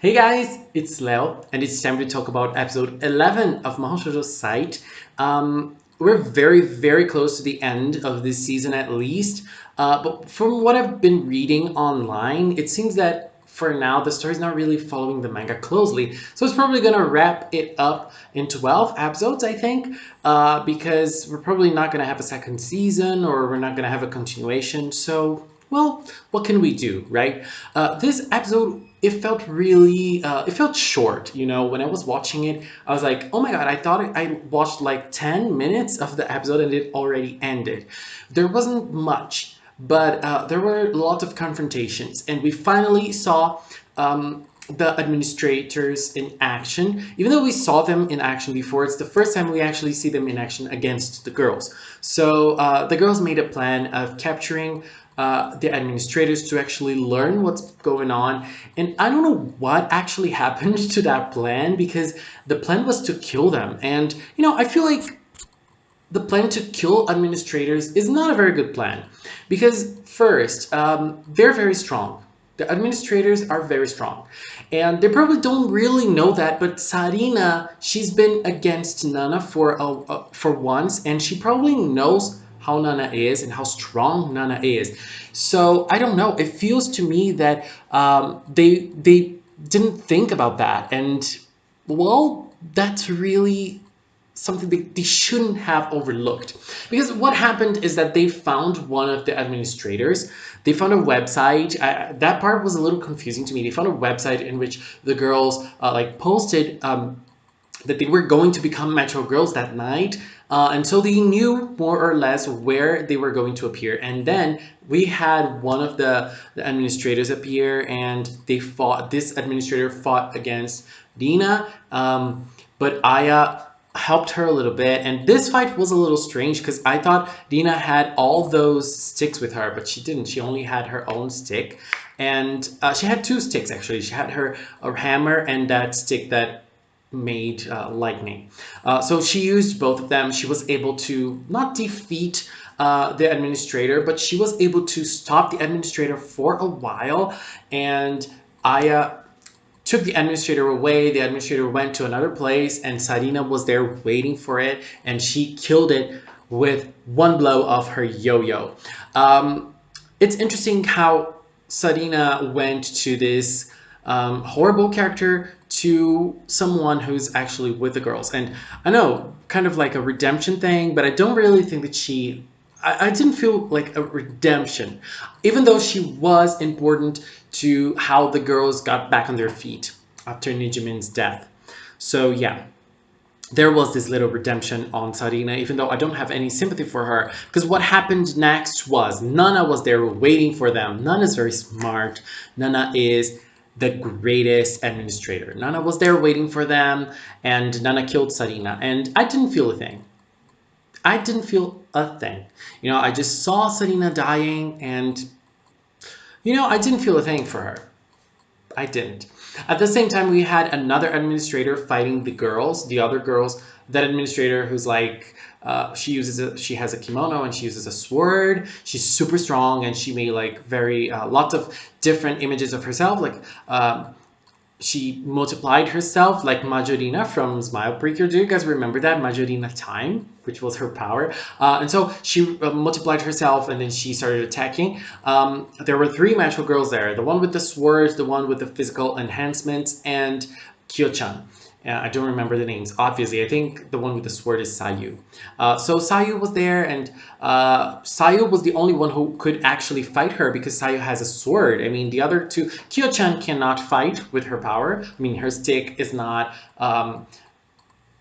Hey guys, it's Leo, and it's time to talk about episode 11 of MAHOU SHOUJO's site. We're very close to the end of this season at least, but from what I've been reading online, it seems that for now the story's not really following the manga closely, so it's probably gonna wrap it up in 12 episodes, I think, because we're probably not gonna have a second season or we're not gonna have a continuation, so well, what can we do, right? This episode, it felt short. You know, when I was watching it, I was like, oh my God, I thought I watched like 10 minutes of the episode and it already ended. There wasn't much, but there were lots of confrontations, and we finally saw the administrators in action. Even though we saw them in action before, it's the first time we actually see them in action against the girls. So the girls made a plan of capturing the administrators to actually learn what's going on. And I don't know what actually happened to that plan, because the plan was to kill them. And, you know, I feel like the plan to kill administrators is not a very good plan, because first, they're very strong. The administrators are very strong, and they probably don't really know that. But Sarina, she's been against Nana for once, and she probably knows how Nana is and how strong Nana is. So I don't know. It feels to me that they didn't think about that, and well, that's really something they shouldn't have overlooked. Because what happened is that they found one of the administrators. They found a website. That part was a little confusing to me. They found a website in which the girls like posted that they were going to become Metro Girls that night. And so they knew more or less where they were going to appear. And then we had one of the administrators appear, and they fought. This administrator fought against Dina, but Aya helped her a little bit. And this fight was a little strange because I thought Dina had all those sticks with her, but she didn't. She only had her own stick. And she had two sticks actually. She had her hammer and that stick that made lightning. So she used both of them. She was able to not defeat the administrator, but she was able to stop the administrator for a while. And Aya took the administrator away. The administrator went to another place, and Sarina was there waiting for it, and she killed it with one blow of her yo-yo. It's interesting how Sarina went to this horrible character to someone who's actually with the girls. And I know, kind of like a redemption thing, but I don't really think that I didn't feel like a redemption, even though she was important to how the girls got back on their feet after Nijimin's death. So yeah, there was this little redemption on Sarina, even though I don't have any sympathy for her, because what happened next was Nana was there waiting for them. Nana's very smart. Nana is the greatest administrator. Nana was there waiting for them, and Nana killed Sarina, and I didn't feel a thing. I didn't feel a thing. You know, I just saw Sarina dying, and, you know, I didn't feel a thing for her. I didn't. At the same time, we had another administrator fighting the girls, the other girls. That administrator who's like, she has a kimono and she uses a sword. She's super strong, and she made like very lots of different images of herself, like she multiplied herself like Majorina from Smile Breaker. Do you guys remember that? Majorina Time, which was her power. And so she multiplied herself, and then she started attacking. There were three magical girls there. The one with the swords, the one with the physical enhancements, and Kyo-chan. I don't remember the names, obviously. I think the one with the sword is Sayu. So Sayu was there, and Sayu was the only one who could actually fight her because Sayu has a sword. I mean, the other two, Kyo-chan cannot fight with her power. I mean, her stick is not,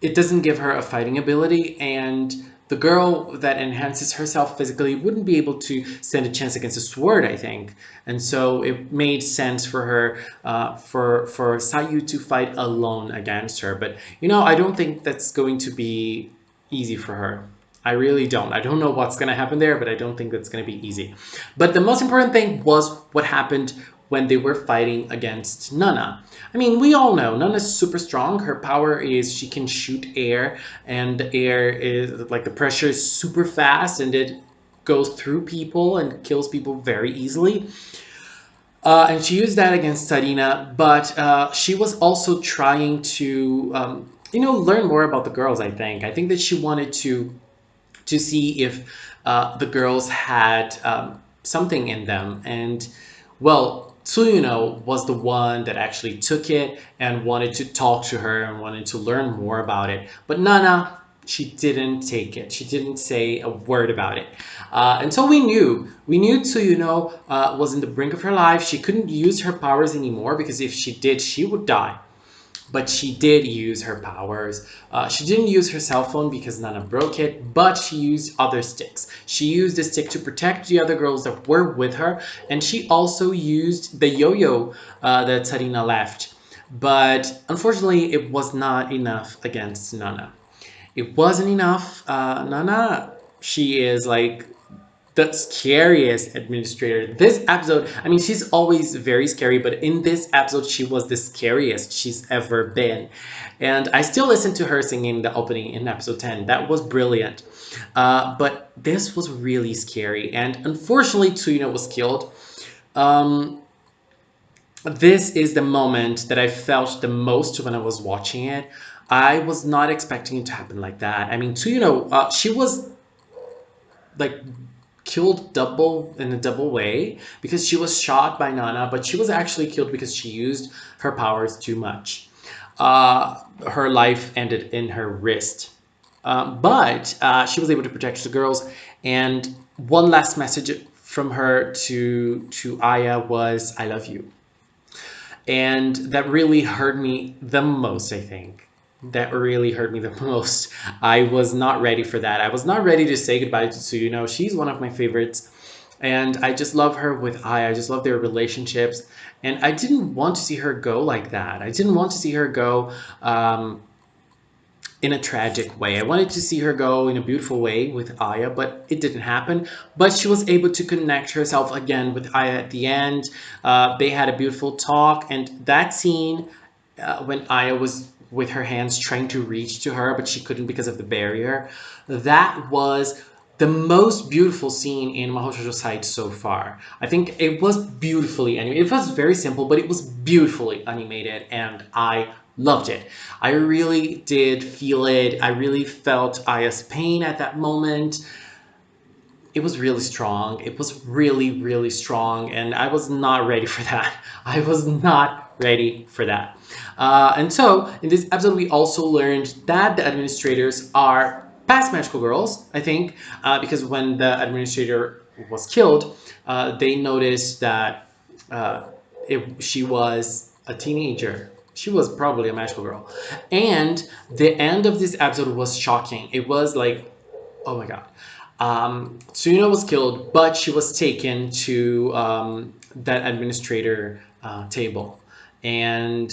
it doesn't give her a fighting ability, and the girl that enhances herself physically wouldn't be able to stand a chance against a sword, I think. And so it made sense for her, for Sayu to fight alone against her. But, you know, I don't think that's going to be easy for her. I really don't. I don't know what's going to happen there, but I don't think that's going to be easy. But the most important thing was what happened when they were fighting against Nana. I mean, we all know Nana's super strong. Her power is she can shoot air, and the air is like the pressure is super fast, and it goes through people and kills people very easily. And she used that against Sarina, but she was also trying to, learn more about the girls. I think that she wanted to see if the girls had something in them. And well, Tsuyuno was the one that actually took it and wanted to talk to her and wanted to learn more about it. But Nana, she didn't take it. She didn't say a word about it. And so we knew Tsuyuno was in the brink of her life. She couldn't use her powers anymore because if she did, she would die, but she did use her powers. She didn't use her cell phone because Nana broke it, but she used other sticks. She used the stick to protect the other girls that were with her, and she also used the yo-yo that Sarina left. But unfortunately, it was not enough against Nana. It wasn't enough. Nana, she is like the scariest administrator. This episode, I mean, she's always very scary, but in this episode, she was the scariest she's ever been. And I still listen to her singing the opening in episode 10. That was brilliant. But this was really scary. And unfortunately, Tsuyuno was killed. Um, this is the moment that I felt the most when I was watching it. I was not expecting it to happen like that. I mean, Tsuyuno, she was like killed double in a double way because she was shot by Nana, but she was actually killed because she used her powers too much. Her life ended in her wrist. But she was able to protect the girls. And one last message from her to Aya was, "I love you." And that really hurt me the most, I think. That really hurt me the most. I was not ready for that. I was not ready to say goodbye to Tsuyuno. She's one of my favorites. And I just love her with Ai. I just love their relationships. And I didn't want to see her go like that. I didn't want to see her go in a tragic way. I wanted to see her go in a beautiful way with Aya, but it didn't happen. But she was able to connect herself again with Aya at the end. They had a beautiful talk, and that scene when Aya was with her hands trying to reach to her, but she couldn't because of the barrier, that was the most beautiful scene in MAHOU SHOUJO side so far. I think it was beautifully animated. It was very simple, but it was beautifully animated, and I loved it. I really did feel it. I really felt Aya's pain at that moment. It was really strong. It was really, really strong, and I was not ready for that. I was not ready for that. And so, in this episode, we also learned that the administrators are past magical girls, I think, because when the administrator was killed, they noticed that uh, she was a teenager. She was probably a magical girl. And the end of this episode was shocking. It was like, oh my god. Tsuyuno was killed, but she was taken to that administrator table. And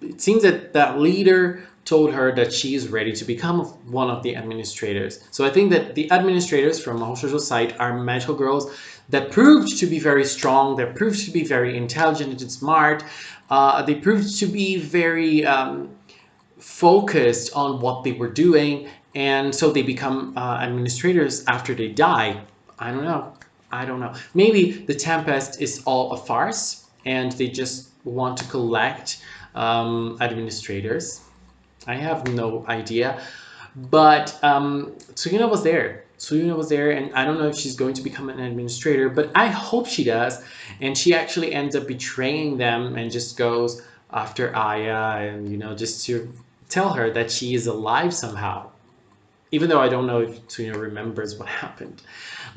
it seems that that leader told her that she is ready to become one of the administrators. So I think that the administrators from MAHOU SHOUJO site are magical girls that proved to be very strong, that proved to be very intelligent and smart. They proved to be very focused on what they were doing, and so they become administrators after they die. I don't know. I don't know. Maybe the Tempest is all a farce, and they just want to collect administrators. I have no idea. But Tsuyuna was there. Tsuyuna was there, and I don't know if she's going to become an administrator, but I hope she does. And she actually ends up betraying them and just goes after Aya, and just to tell her that she is alive somehow. Even though I don't know if Tsuyuna remembers what happened.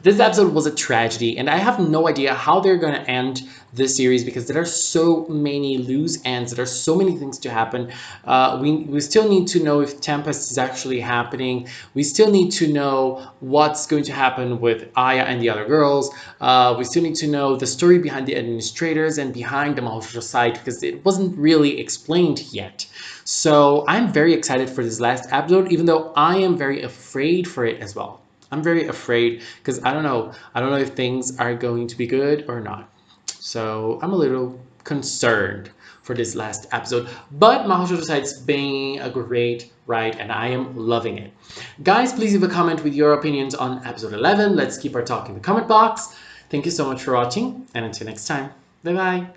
This episode was a tragedy, and I have no idea how they're going to end this series because there are so many loose ends. There are so many things to happen. We still need to know if Tempest is actually happening. We still need to know what's going to happen with Aya and the other girls. We still need to know the story behind the administrators and behind the MAHOU SHOUJO site because it wasn't really explained yet. So I'm very excited for this last episode, even though I am very afraid for it as well. I'm very afraid because I don't know. I don't know if things are going to be good or not. So I'm a little concerned for this last episode. But MAHOU SHOUJO Side's being a great ride and I am loving it. Guys, please leave a comment with your opinions on episode 11. Let's keep our talk in the comment box. Thank you so much for watching, and until next time, bye bye.